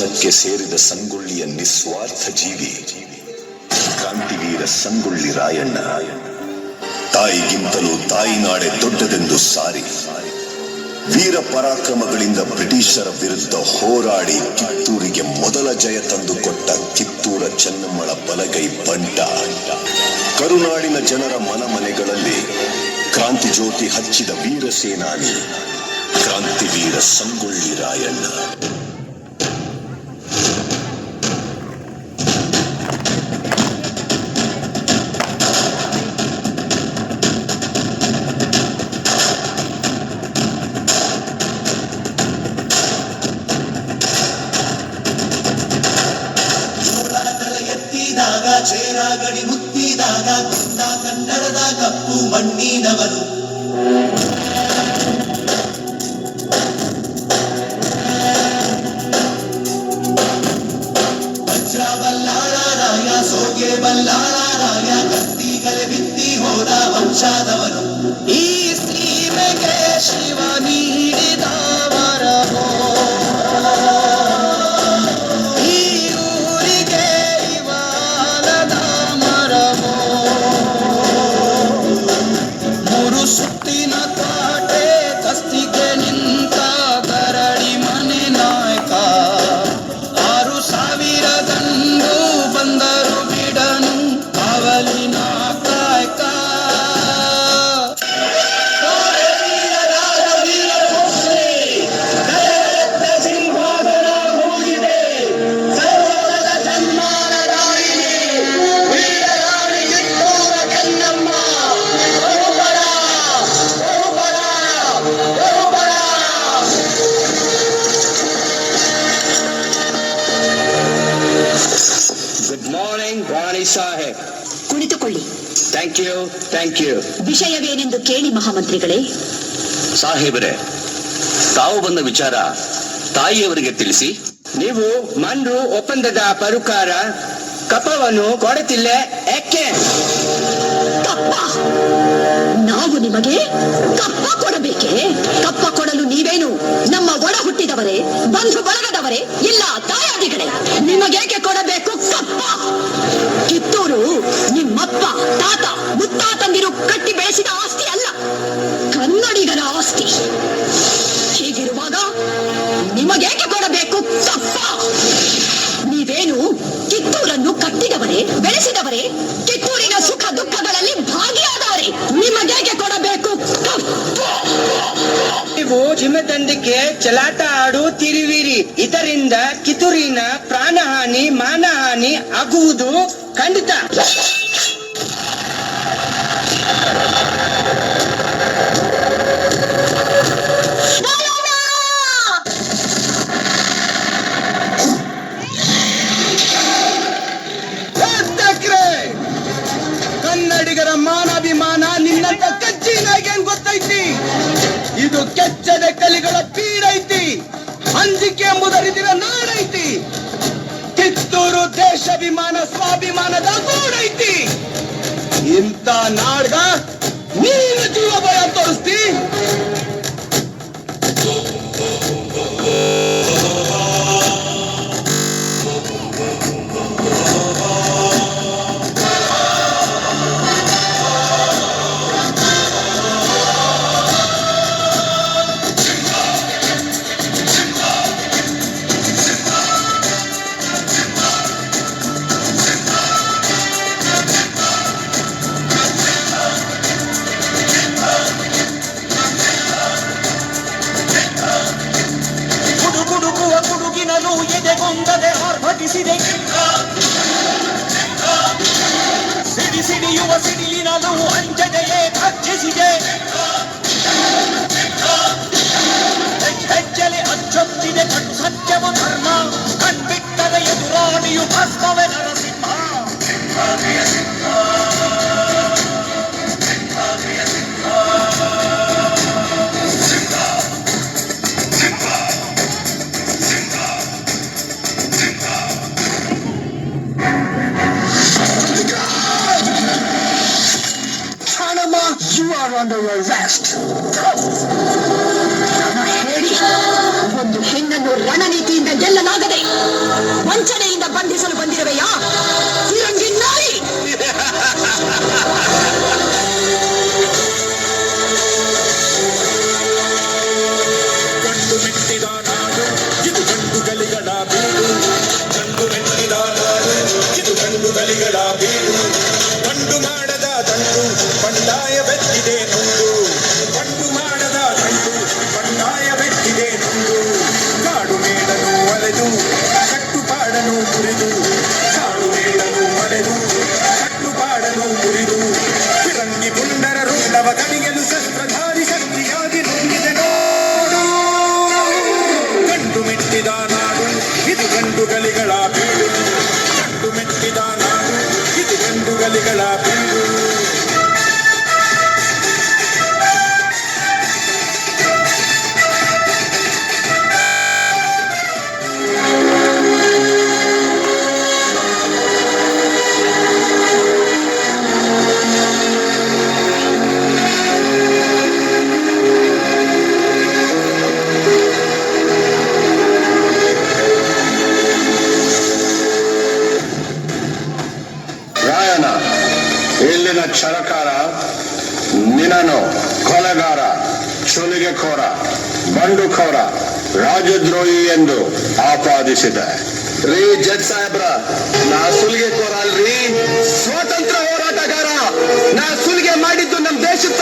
ವನಕ್ಕೆ ಸೇರಿದ ಸಂಗೊಳ್ಳಿಯ ನಿಸ್ವಾರ್ಥ ಜೀವಿ ಕ್ರಾಂತಿವೀರ ಸಂಗೊಳ್ಳಿ ರಾಯಣ್ಣ. ತಾಯಿಗಿಂತಲೂ ತಾಯಿನಾಡೆ ದೊಡ್ಡದೆಂದು ಸಾರಿ ವೀರ ಪರಾಕ್ರಮಗಳಿಂದ ಬ್ರಿಟಿಷರ ವಿರುದ್ಧ ಹೋರಾಡಿ ಕಿತ್ತೂರಿಗೆ ಮೊದಲ ಜಯ ತಂದುಕೊಟ್ಟ ಕಿತ್ತೂರ ಚೆನ್ನಮ್ಮಳ ಬಲಗೈ ಬಂಟ. ಕರುನಾಡಿನ ಜನರ ಮನೆಗಳಲ್ಲಿ ಕ್ರಾಂತಿ ಜ್ಯೋತಿ ಹಚ್ಚಿದ ವೀರ ಸೇನಾನಿ ಕ್ರಾಂತಿವೀರ ಸಂಗೊಳ್ಳಿ ರಾಯಣ್ಣ. ಚೇರಾಗಡಿ ಮುತ್ತಿದಾಗ ಕೊಂದ ಕನ್ನಡದ ಕಪ್ಪು ಮಣ್ಣಿನವರು. ವಜ್ರ ಬಲ್ಲಾಳ ರಾಯ ಸೋಗೆ ಬಲ್ಲಾಳ ರಾಯ ಕತ್ತಿಗಲೆ ಬಿತ್ತಿ ಹೋದ ವಂಶದವರು. ಈ ಸೀಮೆಗೆ ಶಿವ ನೀಡಿದ ವರವೋ, ಸುತ್ತಿನ ಕಾಟೆ ಕಸ್ತಿಗೆ ನಿಂತ ಗರಡಿ ಮನೆ ನಾಯಕ. 6,000 ಗಂಡು ಬಂದರು ಬಿಡನು ಕಾವಲಿನ ಕಾಯಕ. ಗುಡ್ ಮಾರ್ನಿಂಗ್ ರಾಣಿ ಸಾಹೇಬ್. ಕುಳಿತುಕೊಳ್ಳಿ. Thank you. ವಿಷಯವೇನೆಂದು ಕೇಳಿ ಮಹಾಮಂತ್ರಿಗಳೇ. ಸಾಹೇಬರೇ, ತಾವು ಬಂದ ವಿಚಾರ ತಾಯಿಯವರಿಗೆ ತಿಳಿಸಿ. ನೀವು ಮನ್ರು ಒಪ್ಪಂದದ ಪರುಕಾರ ಕಪ್ಪವನ್ನು ಕೊಡುತ್ತಿಲ್ಲ ಏಕೆ? ಕಪ್ಪ? ನಾವು ನಿಮಗೆ ಕಪ್ಪ ಕೊಡಬೇಕೆ? ಕಪ್ಪ ಕೊಡಲು ನೀವೇನು ನಮ್ಮ ಒಡ ಹುಟ್ಟಿದವರೇ, ಬಂಧು ಬಳಗದವರೇ, ಇಲ್ಲ ತಾಯಾದಿಗಳೇ? ನಿಮಗೇಕೆ ಕೊಡಬೇಕು ಕಪ್ಪ? ಕಿತ್ತೂರು ನಿಮ್ಮಪ್ಪ ತಾತ ಮುತ್ತಾತಂದಿರು ಕಟ್ಟಿ ಬೆಳೆಸಿದ ಆಸ್ತಿ ಅಲ್ಲ, ಕನ್ನಡಿಗರ ಆಸ್ತಿ. ಹೀಗಿರುವಾಗ ನಿಮಗೇಕೆ ಕೊಡಬೇಕು ಕಪ್ಪ? ನೀವೇನು ಕಿತ್ತೂರನ್ನು ಕಟ್ಟಿದವರೇ, ಬೆಳೆಸಿದವರೇ, ಕಿತ್ತೂರಿನ ಸುಖ ದುಃಖಗಳಲ್ಲಿ ಭಾಗಿಯಾದವರೇ. ನಿಮಗೇಕೆ ಕೊಡಬೇಕು ಕಪ್ಪ? ನೀವು ಜಿಮ್ಮದಂಡಿಗೆ ಚಲಾಟ ಆಡುತ್ತಿರುವಿರಿ. ಇದರಿಂದ ಕಿತ್ತೂರಿನ ಪ್ರಾಣಹಾನಿ ಮಾನಹಾನಿ ಆಗುವುದು ಖಂಡಿತ. ಕನ್ನಡಿಗರ ಮಾನಾಭಿಮಾನ ನಿನ್ನಂತ ಕಚ್ಚಿನಾಗೇನ್ ಗೊತ್ತೈತಿ? ಇದು ಕೆಚ್ಚದ ಕಲಿಗಳ ಪೀಡೈತಿ. ಅಂಜಿಕೆ ಮುದರಿದಿರ ನಾಡೈತಿ. ಕಿತ್ತೂರು ದೇಶಾಭಿಮಾನ ಸ್ವಾಭಿಮಾನದ ಗೂಡೈತಿ. ಇಂಥ ನಾಡ್ಗ ನೀನು ಜೀವ ಭಯ ತೋರಿಸ್ತಿ? ಗುಡುಗಿನಲು ಎದೆಗೊಂಡದೆ ಆರ್ಭಟಿಸಿದೆ. ಸಿಡಿಯುವ ಸಿಡಿಲಿನಲು ಅಂಜದೆಯೇ ಭರ್ಜಿಸಿದೆ. ಹೆಜ್ಜೆಲೆ ಅಚ್ಚೊತ್ತಿದೆ ಕಟ್ಟು ಸತ್ಯವು ಧರ್ಮ. ಕಣ್ಬಿಟ್ಟರೆ ಎದುರಾಣಿಯು ಭಸ್ಮವೇ Narasimha. You are under arrest. ಹೇಳಿ, ಒಂದು ಹೆಣ್ಣನ್ನು ರಣನೀತಿಯಿಂದ ಗೆಲ್ಲಲಾಗದೆ ಮುರಿದು ಕಟ್ಟುಪಾಡನು ಮುರಿದು ಕಾಡು ಮೇಡನು ಮರೆದು ಕಟ್ಟುಪಾಡನು ಮುರಿದು ಫಿರಂಗಿ ಪುಂಡರ ರುಂಡವ ಕಡಿಯಲು ಶಸ್ತ್ರಧಾರಿ ಶಕ್ತಿಯಾಗಿ ನುಂಗಿದೆ ನೋಡು. ಗಂಡು ಮೆಟ್ಟಿದ ನಾಡು ಇದು ಗಂಡುಗಲಿಗಳ ಬೀಡು. ಗಂಡು ಮೆಟ್ಟಿದ ನಾಡು ಇದು ಗಂಡುಗಲಿಗಳ ಬೀಡು. ರಾಯನ ಇಲ್ಲಿನ ಛಲಕಾರ ನಿನ್ನನು ಕೊಲೆಗಾರ, ಸುಲಿಗೆಖೋರ, ಬಂಡುಖೋರ, ರಾಜದ್ರೋಹಿ ಎಂದು ಆಪಾದಿಸಿದೆ. ರೀ ಜಡ್ ಸಾಹೇಬ್ರ, ನಾ ಸುಲಿಗೆ ಕೋರ ಅಲ್ರಿ, ಸ್ವಾತಂತ್ರ್ಯ ಹೋರಾಟಗಾರ. ನಾ ಸುಲಿಗೆ ಮಾಡಿದ್ದು ನಮ್ಮ ದೇಶದ